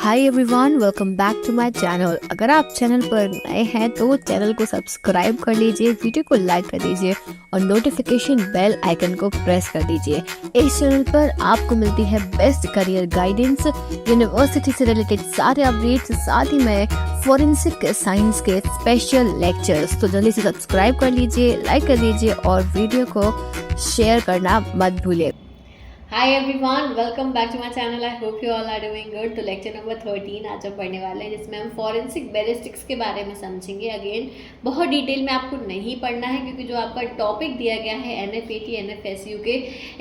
Hi everyone, welcome back to my channel. अगर आप channel पर नए हैं तो चैनल को सब्सक्राइब कर लीजिए, वीडियो को लाइक कर दीजिए और नोटिफिकेशन बेल आइकन को प्रेस कर दीजिए। इस चैनल पर आपको मिलती है बेस्ट करियर गाइडेंस, यूनिवर्सिटी से रिलेटेड सारे अपडेट्स, साथ ही में फॉरेंसिक साइंस के स्पेशल लेक्चर्स। तो जल्दी से सब्सक्राइब कर लीजिए, लाइक कर लीजिए और वीडियो को शेयर करना मत भूलिए। Hi everyone, welcome back to my channel. I hope you all are doing good. तो लेक्चर नंबर 13 आज हम पढ़ने वाले हैं, जिसमें हम फॉरेंसिक बैलिस्टिक्स के बारे में समझेंगे। अगेन बहुत डिटेल में आपको नहीं पढ़ना है, क्योंकि जो आपका टॉपिक दिया गया है NFAT NFSU के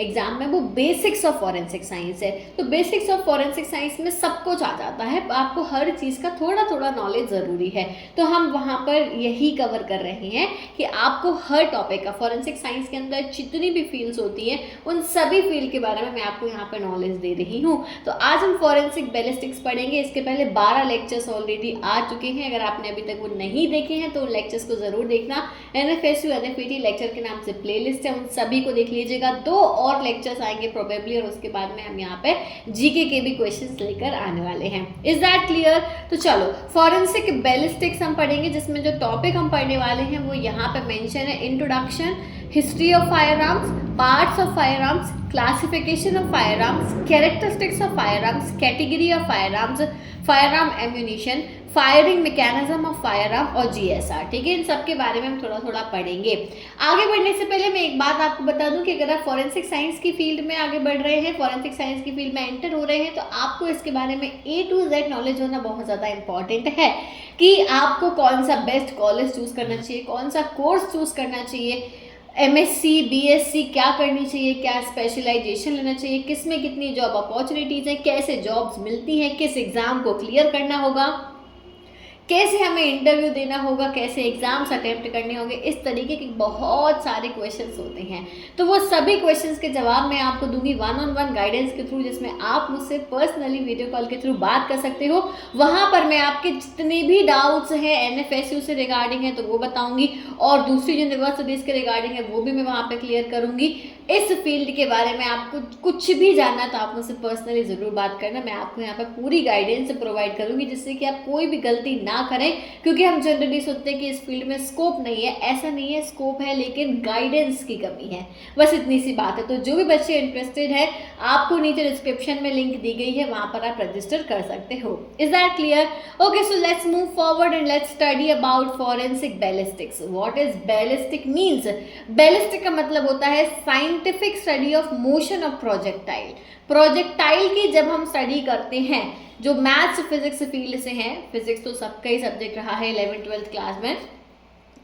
एग्जाम में वो बेसिक्स ऑफ फॉरेंसिक साइंस है। तो बेसिक्स ऑफ फॉरेंसिक साइंस में सब कुछ आ जाता है, आपको हर चीज़ का थोड़ा थोड़ा नॉलेज ज़रूरी है। तो हम वहाँ पर यही कवर कर रहे हैं कि आपको हर टॉपिक का, फॉरेंसिक साइंस के अंदर जितनी भी फील्ड्स होती हैं उन सभी फील्ड के बारे में मैं आपको यहाँ पर नॉलेज दे रही हूँ। तो आज हम फॉरेंसिक बैलिस्टिक्स पढ़ेंगे। इसके पहले 12 लेक्चर्स ऑलरेडी आ चुके हैं। अगर आपने अभी तक वो नहीं देखे हैं तो लेक्चर्स को जरूर देखना। NFSU NFAT लेक्चर के नाम से प्लेलिस्ट है, उन सभी को देख लीजिएगा। 2 और लेक्चर्स आएंगे प्रोबेबली, और उसके बाद में हम यहाँ पे जीके के भी क्वेश्चंस लेकर आने वाले हैं। Is that clear? तो चलो, फॉरेंसिक बैलिस्टिक्स हम पढ़ेंगे, जिसमें जो टॉपिक हम पढ़ने वाले हैं वो यहाँ पे मेंशन है। Introduction, history of fire arms, parts of fire arms, classification of fire arms, characteristics of fire arms, category of fire arms, fire arm ammunition, firing mechanism of fire arm और GSR। ठीक है, इन सब के बारे में हम थोड़ा थोड़ा पढ़ेंगे। आगे बढ़ने से पहले मैं एक बात आपको बता दूं कि अगर आप फॉरेंसिक साइंस की फील्ड में आगे बढ़ रहे हैं, फॉरेंसिक साइंस की फील्ड में एंटर हो रहे हैं, तो आपको इसके बारे में A to Z नॉलेज होना बहुत ज़्यादा इंपॉर्टेंट है कि आपको कौन सा बेस्ट कॉलेज चूज़ करना चाहिए, कौन सा कोर्स चूज़ करना चाहिए, MSc BSc क्या करनी चाहिए, क्या स्पेशलाइजेशन लेना चाहिए, किस में कितनी जॉब अपॉर्चुनिटीज़ हैं, कैसे जॉब्स मिलती हैं, किस एग्ज़ाम को क्लियर करना होगा, कैसे हमें इंटरव्यू देना होगा, कैसे एग्जाम्स अटेम्प्ट करने होंगे। इस तरीके के बहुत सारे क्वेश्चंस होते हैं। तो वो सभी क्वेश्चंस के जवाब मैं आपको दूंगी 1-on-1 गाइडेंस के थ्रू, जिसमें आप मुझसे पर्सनली वीडियो कॉल के थ्रू बात कर सकते हो। वहाँ पर मैं आपके जितने भी डाउट्स हैं NFSU से रिगार्डिंग है तो वो बताऊँगी, और दूसरी यूनिवर्सिटीज़ के रिगार्डिंग है वो भी मैं वहाँ पर क्लियर करूँगी। इस फील्ड के बारे में आपको कुछ भी जानना तो आप मुझसे पर्सनली ज़रूर बात करना। मैं आपको यहाँ पर पूरी गाइडेंस प्रोवाइड करूँगी, जिससे कि आप कोई भी गलती ना करें। क्योंकि हम जनरली सोचते हैं कि इस फील्ड में स्कोप नहीं है, ऐसा नहीं है, स्कोप है, लेकिन गाइडेंस की कमी है, बस इतनी सी बात है। तो जो भी बच्चे इंटरेस्टेड है, आपको नीचे डिस्क्रिप्शन में लिंक दी गई है, वहाँ पर आप रजिस्टर कर सकते हो। Is that clear? Okay, so let's move forward and let's study about forensic ballistics. What is ballistic means? Ballistic का मतलब होता है scientific study of motion of projectile. Projectile की जब हम स्टडी करते हैं, जो मैथ्स फिजिक्स फील्ड से हैं, फिजिक्स तो सबका ही सब्जेक्ट रहा है 11th-12th क्लास में,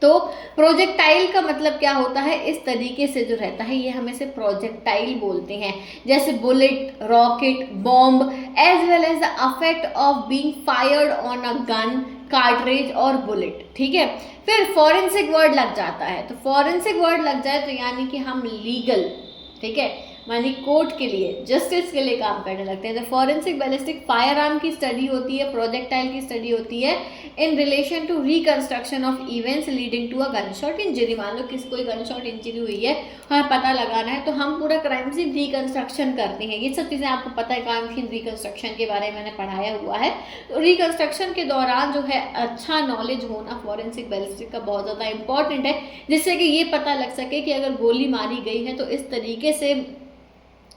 तो प्रोजेक्टाइल का मतलब क्या होता है, इस तरीके से जो रहता है, ये हम इसे प्रोजेक्टाइल बोलते हैं। जैसे bullet, rocket, bomb, as well as the effect of being fired on a gun, cartridge और बुलेट। ठीक है, फिर फॉरेंसिक वर्ड लग जाता है। तो फॉरेंसिक वर्ड लग जाए तो यानी कि हम लीगल, ठीक है, मानी कोर्ट के लिए, जस्टिस के लिए काम करने लगते हैं। तो फॉरेंसिक बैलिस्टिक फायर आर्म की स्टडी होती है, प्रोजेक्टाइल की स्टडी होती है in relation to reconstruction of events leading to a gunshot injury. मान लो किसी कोई गनशॉट इंजरी हुई है, हमें पता लगाना है, तो हम पूरा क्राइम सीन रिकंस्ट्रक्शन करते हैं। ये सब चीज़ें आपको पता है, क्राइम सीन रिकंस्ट्रक्शन के बारे में मैंने पढ़ाया हुआ है। तो रिकंस्ट्रक्शन के दौरान जो है अच्छा नॉलेज होना फॉरेंसिक बैलिस्टिक का बहुत ज़्यादा इंपॉर्टेंट है, जिससे कि ये पता लग सके कि अगर गोली मारी गई है तो इस तरीके से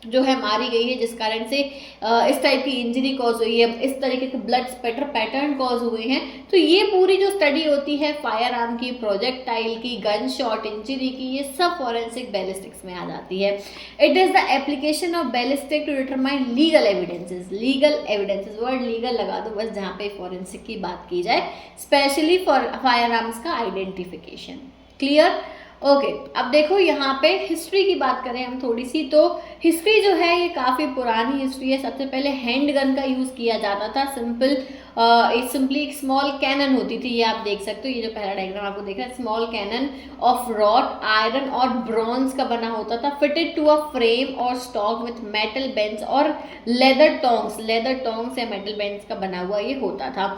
जो है मारी गई है, जिस कारण से इस टाइप की इंजरी कॉज हुई है, इस तरीके के ब्लड स्पैटर पैटर्न कॉज हुए हैं। तो ये पूरी जो स्टडी होती है फायर आर्म की, प्रोजेक्टाइल की, गन शॉट इंजरी की, ये सब फॉरेंसिक बैलिस्टिक्स में आ जाती है। It is the application of ballistic to determine legal evidences. Legal evidences, word legal लगा दो बस जहाँ पे फॉरेंसिक की बात की जाए, स्पेशली फॉर फायर आर्म्स का आइडेंटिफिकेशन। क्लियर? ओके, अब देखो यहाँ पे हिस्ट्री की बात करें हम थोड़ी सी, तो हिस्ट्री जो है ये काफ़ी पुरानी हिस्ट्री है। सबसे पहले हैंड गन का यूज़ किया जाता था। सिंपली एक स्मॉल कैनन होती थी, ये आप देख सकते हो, ये जो पहला डायग्राम आपको देख रहा है, small canon of rod, iron और ब्रॉन्ज का बना होता था, फिटेड टू अ फ्रेम और स्टॉक विथ मेटल बेंच और लेदर टोंग्स या मेटल बेंच का बना हुआ ये होता था।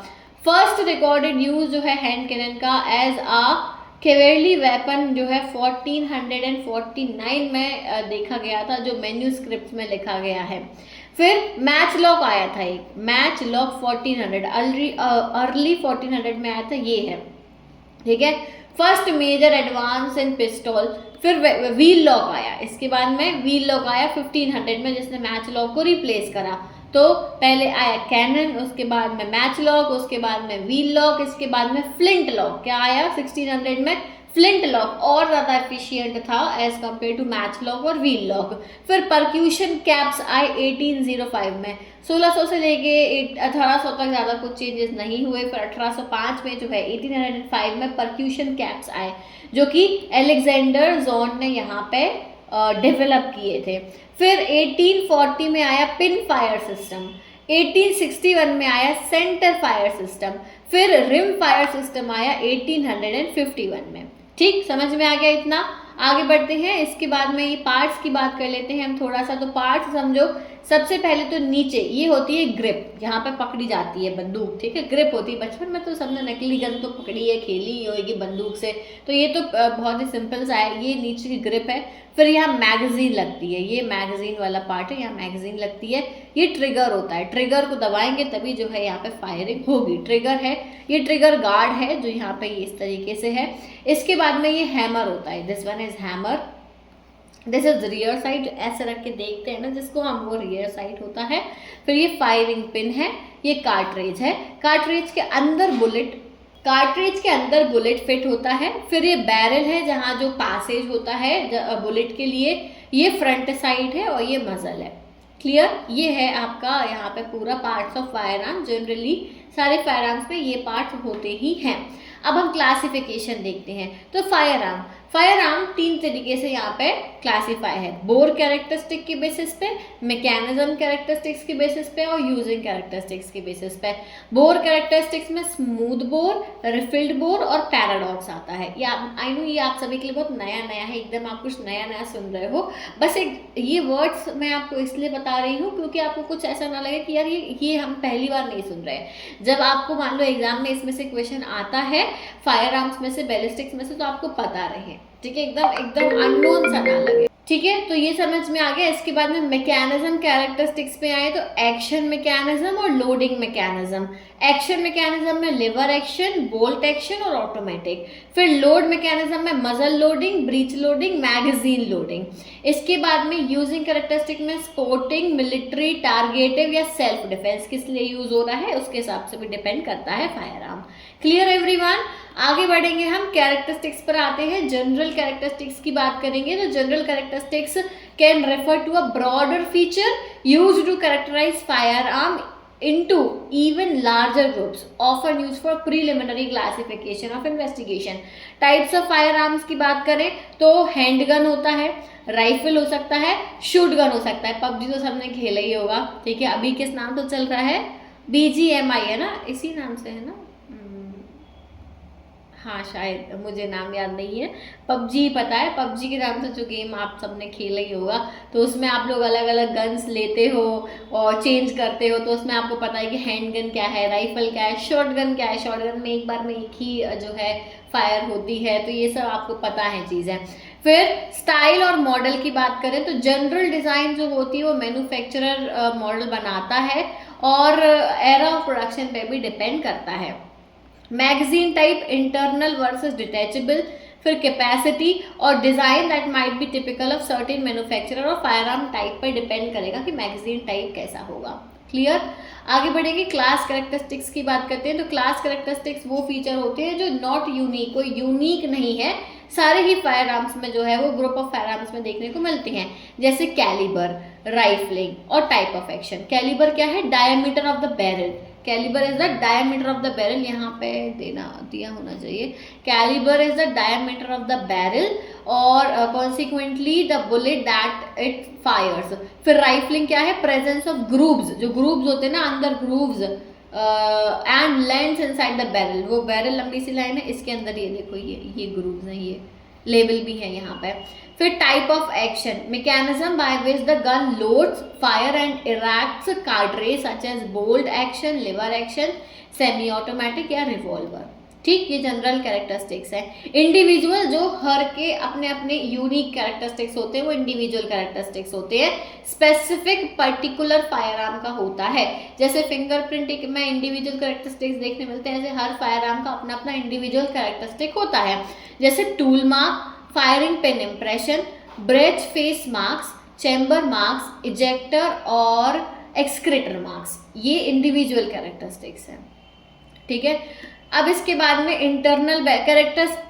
फर्स्ट रिकॉर्डेड यूज जो है हैंड कैनन का एज आ कैवेलरी वेपन जो है 1449 में देखा गया था, जो मैन्यूस्क्रिप्ट में लिखा गया है। फिर मैच लॉक आया था, एक मैच लॉक 1400 अर्ली 1400 में आया था, ये है, ठीक है। First major advance in pistol. फिर व्हील लॉक आया, इसके बाद में व्हील लॉक आया 1500 में, जिसने मैच लॉक को रिप्लेस करा। तो पहले आया कैनन, उसके बाद में मैच लॉक, उसके बाद में व्हील लॉक, इसके बाद में फ्लिंट लॉक। क्या आया 1600 में? फ्लिंट लॉक और ज़्यादा एफिशिएंट था as compare to match lock और व्हील लॉक। फिर परक्यूशन कैप्स आए 1805 में। 1600 से लेके 1800 तक ज़्यादा कुछ चेंजेस नहीं हुए। फिर 1805 में जो है 1805 में परक्यूशन कैप्स आए, जो कि एलेक्जेंडर जोन ने यहाँ पे डेवलप किए थे। फिर 1840 में आया पिन फायर सिस्टम, 1861 में आया सेंटर फायर सिस्टम, फिर रिम फायर सिस्टम आया 1851 में। ठीक, समझ में आ गया इतना? आगे बढ़ते हैं, इसके बाद में ये पार्ट्स की बात कर लेते हैं हम थोड़ा सा। तो पार्ट्स समझो, सबसे पहले तो नीचे ये होती है ग्रिप, जहाँ पे पकड़ी जाती है बंदूक, ठीक है, ग्रिप होती है। बचपन में तो सबने नकली गन तो पकड़ी है, खेली ही होगी बंदूक से, तो ये तो बहुत ही सिंपल सा है। ये नीचे की ग्रिप है। फिर यहाँ मैगजीन लगती है, ये मैगजीन वाला पार्ट है, यहाँ मैगजीन लगती है। ये ट्रिगर होता है, ट्रिगर को दबाएंगे तभी जो है यहाँ पे फायरिंग होगी। ट्रिगर है, ये ट्रिगर गार्ड है जो यहाँ पे इस तरीके से है। इसके बाद में ये हैमर होता है, this one is hammer, this is rear side, ऐसे रख के देखते हैं ना जिसको हम, वो रियर साइड होता है। फिर ये फायरिंग पिन है, ये कार्ट्रिज है, कार्ट्रिज के अंदर बुलेट, कार्ट्रिज के अंदर बुलेट फिट होता है। फिर ये बैरल है, जहाँ जो पैसेज होता है बुलेट के लिए, ये फ्रंट साइड है और ये मजल है। क्लियर? ये है आपका यहाँ पे पूरा parts of fire arm. Generally सारे फायर आर्म्स में ये पार्ट्स होते ही हैं। अब हम क्लासिफिकेशन देखते हैं। तो फायर आर्म 3 तरीके से यहाँ पे क्लासीफाई है, बोर कैरेक्टरिस्टिक के बेसिस पे, मैकेनिज्म कैरेक्टरिस्टिक्स के बेसिस पे और यूजिंग कैरेक्टरिस्टिक्स के बेसिस पे। बोर कैरेक्टरिस्टिक्स में स्मूथ बोर, रिफिल्ड बोर और पैराडॉक्स आता है। ये आई नो ये आप सभी के लिए बहुत नया है, एकदम आप कुछ नया सुन रहे हो। बस एक ये वर्ड्स मैं आपको इसलिए बता रही हूँ क्योंकि आपको कुछ ऐसा ना लगे कि यार ये हम पहली बार नहीं सुन रहे। जब आपको मान लो एग्जाम में इसमें से क्वेश्चन आता है फायर आर्म्स में से, बैलिस्टिक्स में से, तो आपको पता रहे, ठीक है, एकदम अननोन सा ना लगे, ठीक है। तो ये समझ में आ गया। इसके बाद में मैकेनिज्म कैरेक्टरिस्टिक्स पे आए तो एक्शन मैकेनिज्म और लोडिंग मैकेनिज्म। एक्शन मैकेनिज्म में लिवर एक्शन, बोल्ट एक्शन और ऑटोमेटिक। फिर लोड मैकेनिज्म में मजल loading, breach loading, magazine loading. इसके बाद में यूजिंग कैरेक्टरिस्टिक में स्पोर्टिंग, मिलिट्री, टारगेटिव या सेल्फ डिफेंस किस लिए यूज हो रहा है उसके हिसाब से भी डिपेंड करता है फायर आर्म। Clear everyone? आगे बढ़ेंगे हम, कैरेक्टरिस्टिक्स पर आते हैं। जनरल कैरेक्टरिस्टिक्स की बात करेंगे तो general characteristics can refer to a broader feature used to characterize fire arm into even larger groups, often used for preliminary classification of investigation. Types of firearms की बात करें तो हैंडगन होता है, राइफल हो सकता है, शूट गन हो सकता है। पबजी तो सबने खेला ही होगा, ठीक है। अभी किस नाम तो चल रहा है, BGMI है ना, इसी नाम से है ना, हाँ शायद, मुझे नाम याद नहीं है। पबजी पता है, पबजी के नाम से जो गेम आप सबने खेला ही होगा, तो उसमें आप लोग अलग अलग गन्स लेते हो और चेंज करते हो। तो उसमें आपको पता है कि हैंड गन क्या है, राइफल क्या है, शॉर्ट गन क्या है। शॉर्ट गन में एक बार में एक ही जो है फायर होती है, तो ये सब आपको पता है चीज़ें। फिर स्टाइल और मॉडल की बात करें तो जनरल डिज़ाइन जो होती है वो मैन्युफैक्चरर मॉडल बनाता है और एरा ऑफ प्रोडक्शन पे भी डिपेंड करता है। Magazine type internal versus detachable. फिर कैपेसिटी और design that might be typical of certain manufacturer और फायर आर्म टाइप पर डिपेंड करेगा कि मैगजीन टाइप कैसा होगा। क्लियर? आगे बढ़ेंगे, क्लास कैरेक्टरिस्टिक्स की बात करते हैं। तो क्लास कैरेक्टरिस्टिक्स वो फीचर होते हैं जो नॉट यूनिक, कोई यूनिक नहीं है, सारे ही फायर आर्म्स में जो है वो ग्रुप ऑफ फायर आर्म्स में देखने को मिलते हैं। जैसे कैलिबर, राइफलिंग और टाइप ऑफ एक्शन। कैलिबर क्या है? Diameter of the barrel. Calibre is the diameter of the barrel, यहाँ पे दिया होना चाहिए। Calibre is the diameter of the barrel और consequently the bullet that it fires. फिर राइफलिंग क्या है? प्रेजेंस ऑफ ग्रूव्स, जो ग्रूव्स होते हैं ना अंदर, grooves and length inside the barrel. वो बैरल लंबी सी लाइन है, इसके अंदर ये देखो ये ग्रूव्स हैं, ये लेवल भी है यहाँ पे। फिर type of action, mechanism by which the gun loads, fire and ejects cartridge such as bolt action, lever action, semi automatic या रिवॉल्वर। ठीक, ये जनरल कैरेक्टरिस्टिक्स है। इंडिविजुअल जो हर के अपने अपने यूनिक कैरेक्टरिस्टिक्स होते हैं, वो इंडिविजुअल कैरेक्टरिस्टिक्स होते हैं। स्पेसिफिक पर्टिकुलर फायर आर्म का होता है, जैसे फिंगरप्रिंट में इंडिविजुअल कैरेक्टरिस्टिक्स देखने मिलते हैं, ऐसे हर फायर आर्म का अपना अपना इंडिविजुअल कैरेक्टरिस्टिक होता है। जैसे tool mark, firing pin impression, breech face marks, chamber marks, ejector और एक्सक्रेटर मार्क्स, ये इंडिविजुअल कैरेक्टरिस्टिक्स हैं। ठीक है, अब इसके बाद में internal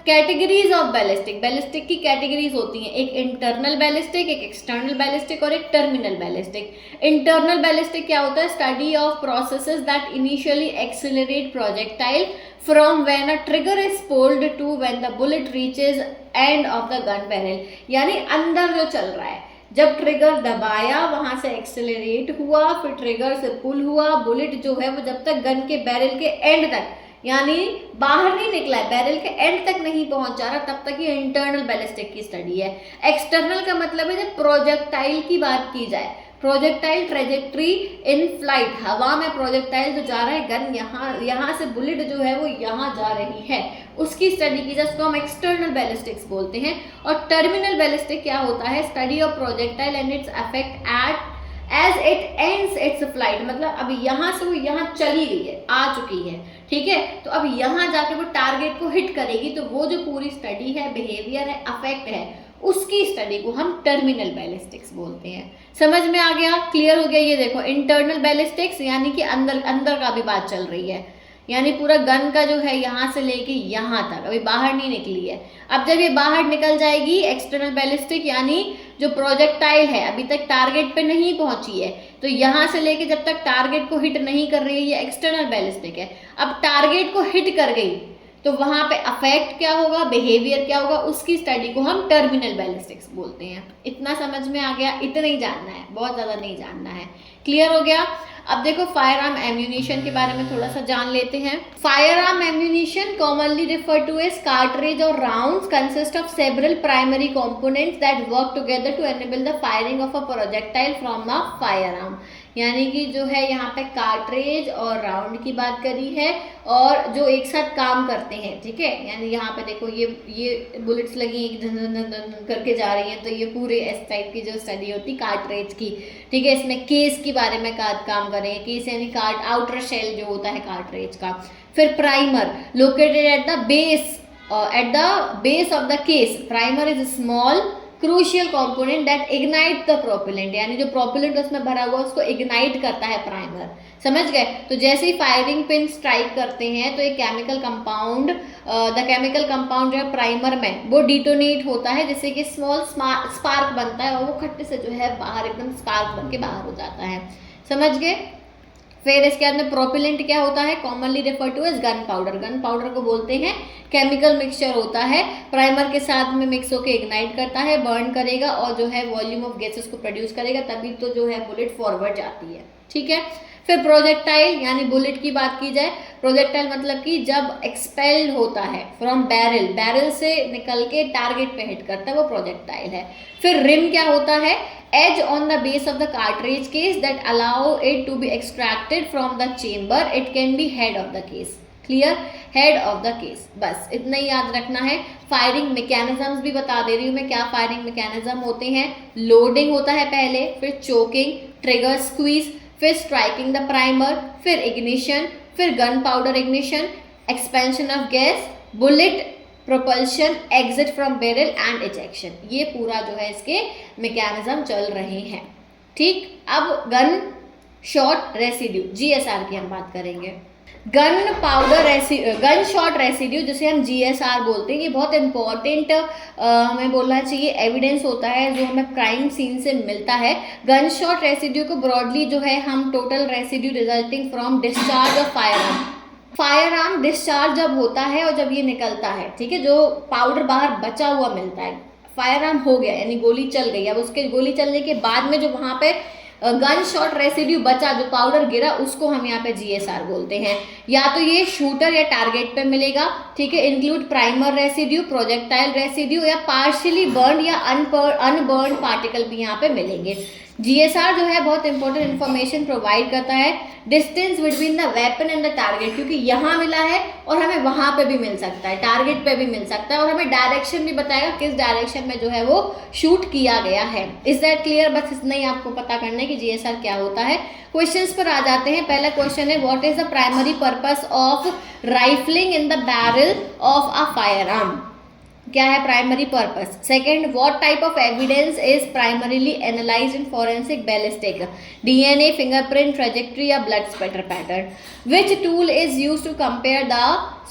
categories of ballistic. Ballistic की कैटेगरीज होती हैं, एक इंटरनल बैलिस्टिक, एक एक्सटर्नल बैलिस्टिक और एक टर्मिनल बैलिस्टिक। इंटरनल बैलिस्टिक क्या होता है? Study of processes that initially accelerate projectile from when a trigger is pulled to when the bullet reaches end of the gun barrel, यानी अंदर जो चल रहा है, जब ट्रिगर दबाया वहां से एक्सेलरेट हुआ, फिर ट्रिगर से पुल हुआ, बुलेट जो है वो जब तक गन के बैरल के एंड तक, यानी बाहर नहीं निकला है, बैरल के एंड तक नहीं पहुंच जा रहा, तब तक ये इंटरनल बैलिस्टिक की स्टडी है। एक्सटर्नल का मतलब है जब प्रोजेक्टाइल की बात की जाए, प्रोजेक्टाइल ट्रेजेक्ट्री इन फ्लाइट, हवा में प्रोजेक्टाइल जो जा रहा है, गन यहाँ से बुलेट जो है वो यहाँ जा रही है, उसकी स्टडी की जाए, उसको हम एक्सटर्नल बैलिस्टिक्स बोलते हैं। और टर्मिनल बैलिस्टिक क्या होता है? Study of projectile and its effect at as it ends its flight, मतलब अभी यहाँ से वो यहाँ चली गई है, आ चुकी है, ठीक है, तो अब यहाँ जाके वो टारगेट को हिट करेगी, तो वो जो पूरी स्टडी है, बिहेवियर है, अफेक्ट है, उसकी स्टडी को हम टर्मिनल बैलिस्टिक्स बोलते हैं। समझ में आ गया? क्लियर हो गया? ये देखो, इंटरनल बैलिस्टिक्स यानी कि अंदर का भी बात चल रही है, यानी पूरा गन का जो है यहाँ से लेके यहाँ तक अभी बाहर नहीं निकली है। अब जब ये बाहर निकल जाएगी, एक्सटर्नल बैलिस्टिक यानी जो प्रोजेक्टाइल है अभी तक टारगेट पे नहीं पहुंची है, तो यहाँ से लेके जब तक टारगेट को हिट नहीं कर रही है, ये एक्सटर्नल बैलिस्टिक है। अब टारगेट को हिट कर गई तो वहां पे अफेक्ट क्या होगा, बिहेवियर क्या होगा, उसकी स्टडी को हम टर्मिनल बैलिस्टिक्स बोलते हैं। इतना समझ में आ गया? इतना ही जानना है, बहुत ज़्यादा नहीं जानना है। क्लियर हो गया? अब देखो फायर आर्म एम्यूनिशन के बारे में थोड़ा सा जान लेते हैं। Firearm ammunition commonly refer to as cartridge और rounds consist of several primary components that work together to enable the firing of a projectile from a firearm. यानी कि जो है यहाँ पे कार्ट्रिज और राउंड की बात करी है, और जो एक साथ काम करते हैं, ठीक है। यानी यहाँ पे देखो ये बुलेट्स लगी, एक धन धन धन धन करके जा रही हैं, तो ये पूरे इस टाइप की जो स्टडी होती कार्ट्रिज की, ठीक है। इसमें केस के बारे में काम करेंगे, केस यानी आउटर शेल जो होता है कार्ट्रिज का। फिर primer located at the base of the case. Primer is small crucial component that ignite the propellant, यानी जो प्रोपेलेंट उसमें भरा हुआ उसको इग्नाइट करता है प्राइमर। समझ गए? तो जैसे ही फायरिंग पिन स्ट्राइक करते हैं तो एक chemical compound, the chemical compound जो है प्राइमर में वो डिटोनेट होता है, जिससे कि स्मॉल स्पार्क बनता है, और वो खट्टे से जो है बाहर एकदम स्पार्क बन के बाहर हो जाता है। समझ गए? फिर इसके बाद में प्रोपेलेंट क्या होता है? Commonly refer to as gun powder. Gun powder को बोलते हैं केमिकल मिक्सचर होता है, प्राइमर के साथ में मिक्स होकर इग्नाइट करता है, बर्न करेगा और जो है वॉल्यूम ऑफ गैसेस को प्रोड्यूस करेगा, तभी तो जो है बुलेट फॉरवर्ड जाती है, ठीक है। फिर प्रोजेक्टाइल यानी बुलेट की बात की जाए, प्रोजेक्टाइल मतलब कि जब एक्सपेल्ड होता है फ्रॉम बैरल से निकल के टारगेट पे हिट करता है, वो प्रोजेक्टाइल है। फिर रिम क्या होता है? edge on the base of the cartridge case that allow it to be extracted from the chamber. It can be head of the case. Clear? Head of the case. बस इतना ही याद रखना है। फायरिंग मैकेनिज्म्स भी बता दे रही हूँ मैं, क्या फायरिंग मैकेनिज्म होते हैं। लोडिंग होता है पहले, फिर चोकिंग, ट्रिगर स्क्वीज, फिर स्ट्राइकिंग द प्राइमर, फिर इग्निशन, फिर gun powder ignition, expansion of gas, bullet propulsion, exit from barrel and ejection. ये पूरा जो है इसके मैकेनिज्म चल रहे हैं, ठीक। अब गन शॉट रेसिड्यू, जीएसआर की हम बात करेंगे। गन शॉट रेसिड्यू जिसे हम जीएसआर बोलते हैं, ये बहुत इंपॉर्टेंट हमें बोलना चाहिए एविडेंस होता है जो हमें क्राइम सीन से मिलता है। गन शॉट रेसिड्यू को ब्रॉडली जो है हम total residue resulting from discharge of fire arm discharge जब होता है और जब ये निकलता है, ठीक है, जो पाउडर बाहर बचा हुआ मिलता है, फायर आर्म हो गया यानी गोली चल गई, अब उसके गोली चलने के बाद में जो वहाँ पे गन शॉट रेसिड्यू बचा, जो पाउडर गिरा, उसको हम यहाँ पे जीएसआर बोलते हैं। या तो ये शूटर या टारगेट पे मिलेगा, ठीक है, include primer residue, projectile residue, या पार्शियली बर्न या अनबर्न पार्टिकल भी यहाँ पे मिलेंगे। जीएसआर जो है बहुत इंपॉर्टेंट इन्फॉर्मेशन प्रोवाइड करता है, distance between the weapon and the target, क्योंकि यहाँ मिला है और हमें वहां पे भी मिल सकता है, टारगेट पे भी मिल सकता है, और हमें डायरेक्शन भी बताएगा किस डायरेक्शन में जो है वो शूट किया गया है। Is that clear? बस इतना ही आपको पता करना है कि जीएसआर क्या होता है। क्वेश्चंस पर आ जाते हैं। पहला क्वेश्चन है, what is the primary purpose of rifling in the barrel of a firearm? क्या है primary purpose? Second, what type of evidence is primarily analysed in forensic ballistic? DNA, fingerprint, trajectory या blood spatter pattern? Which tool is used to compare the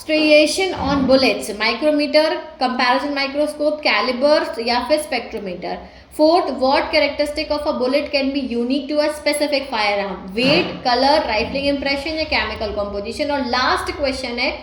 striation on bullets? Micrometer, comparison microscope, calibre या फिर spectrometer? Fourth, what characteristic of a bullet can be unique to a specific fire arm? Weight, colour, rifling impression या chemical composition? और last question है,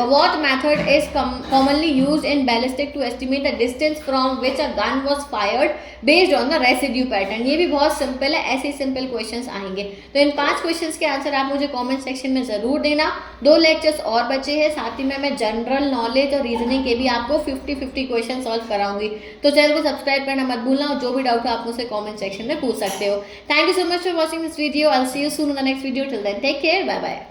what method is commonly used in ballistic to estimate the distance from which a gun was fired based on the residue pattern? ये भी बहुत simple है, ऐसे simple questions आएंगे। तो इन 5 क्वेश्चंस के आंसर आप मुझे कमेंट सेक्शन में जरूर देना। 2 लेक्चर्स और बचे हैं, साथ ही में मैं जनरल नॉलेज और रीजनिंग के भी आपको 50-50 क्वेश्चन सॉल्व कराऊंगी। तो चैनल को सब्सक्राइब करना मत भूलना, और जो भी डाउट हो आप मुझसे कमेंट सेक्शन में पूछ सकते हो। Thank you so much for watching this video. I will see you soon in the next video. Till then take care, bye bye.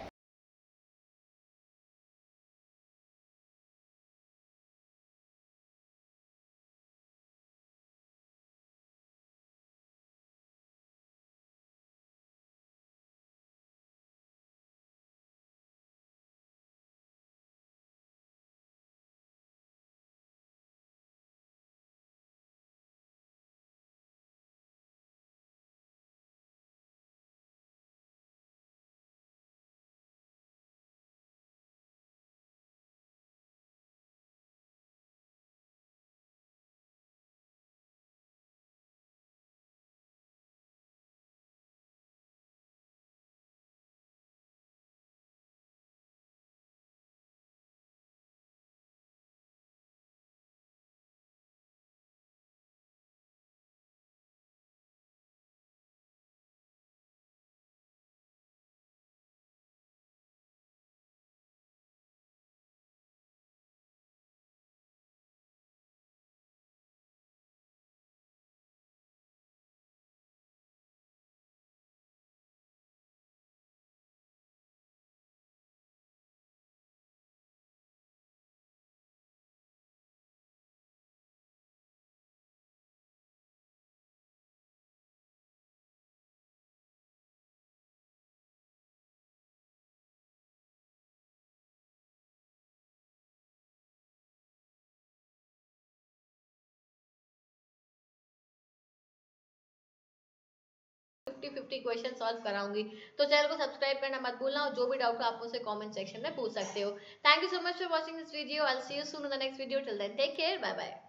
Fifty 50 question solve कराऊंगी। तो चैनल को सब्सक्राइब करना मत भूलना, और जो भी डाउट हो आप मुझसे कमेंट सेक्शन में पूछ सकते हो। Thank you so much for watching this video. I will see you soon in the next video. Till then take care, bye bye.